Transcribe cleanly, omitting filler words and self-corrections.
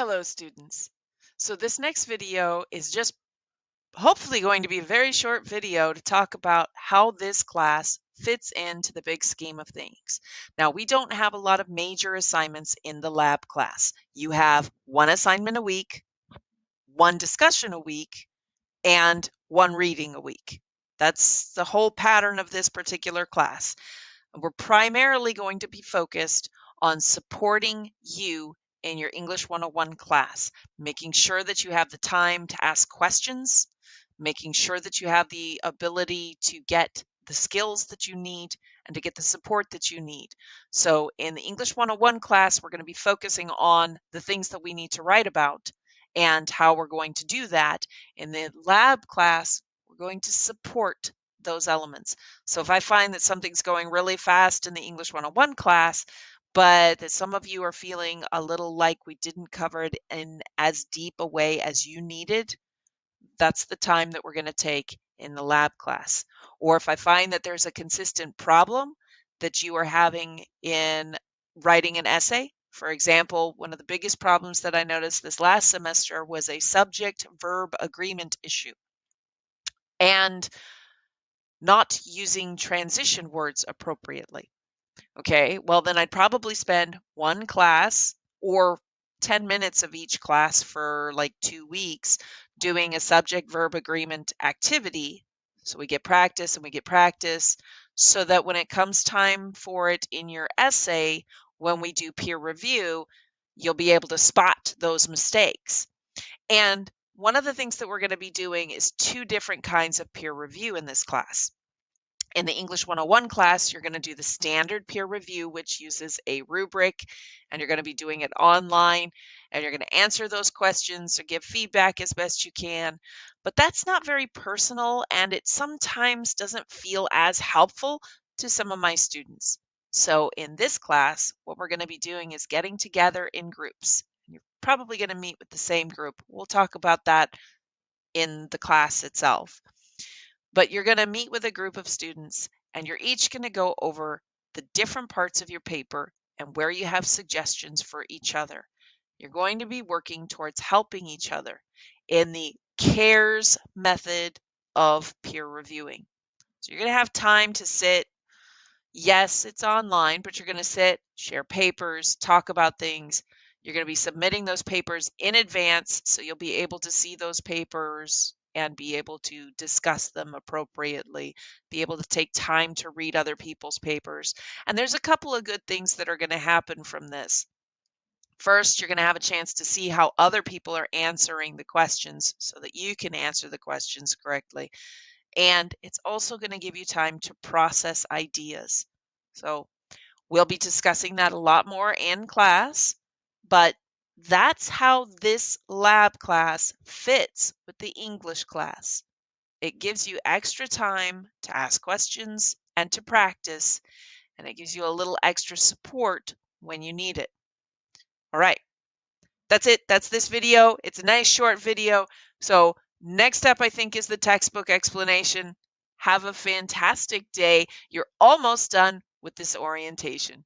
Hello, students. So this next video is just hopefully going to be a very short video to talk about how this class fits into the big scheme of things. Now, we don't have a lot of major assignments in the lab class. You have one assignment a week, one discussion a week, and one reading a week. That's the whole pattern of this particular class. We're primarily going to be focused on supporting you in your English 101 class, making sure that you have the time to ask questions, making sure that you have the ability to get the skills that you need and to get the support that you need. So in the English 101 class, we're going to be focusing on the things that we need to write about and how we're going to do that. In the lab class, we're going to support those elements. So if I find that something's going really fast in the English 101 class, but that some of you are feeling a little like we didn't cover it in as deep a way as you needed, that's the time that we're going to take in the lab class. Or if I find that there's a consistent problem that you are having in writing an essay, for example, one of the biggest problems that I noticed this last semester was a subject-verb agreement issue. And not using transition words appropriately. Okay, well, then I'd probably spend one class or 10 minutes of each class for like 2 weeks doing a subject verb agreement activity. So we get practice and we get practice so that when it comes time for it in your essay, when we do peer review, you'll be able to spot those mistakes. And one of the things that we're going to be doing is 2 different kinds of peer review in this class. In the English 101 class, you're going to do the standard peer review, which uses a rubric, and you're going to be doing it online, and you're going to answer those questions or give feedback as best you can. But that's not very personal, and it sometimes doesn't feel as helpful to some of my students. So in this class, what we're going to be doing is getting together in groups. You're probably going to meet with the same group. We'll talk about that in the class itself. But you're going to meet with a group of students and you're each going to go over the different parts of your paper and where you have suggestions for each other. You're going to be working towards helping each other in the CARES method of peer reviewing. So you're going to have time to sit. Yes, it's online, but you're going to sit, share papers, talk about things. You're going to be submitting those papers in advance, so you'll be able to see those papers and be able to discuss them appropriately, be able to take time to read other people's papers. And there's a couple of good things that are going to happen from this. First, you're going to have a chance to see how other people are answering the questions so that you can answer the questions correctly. And it's also going to give you time to process ideas. So we'll be discussing that a lot more in class, but that's how this lab class fits with the English class. It gives you extra time to ask questions and to practice, and it gives you a little extra support when you need it. All right, that's it. That's this video. It's a nice short video. So next up, I think, is the textbook explanation. Have a fantastic day. You're almost done with this orientation.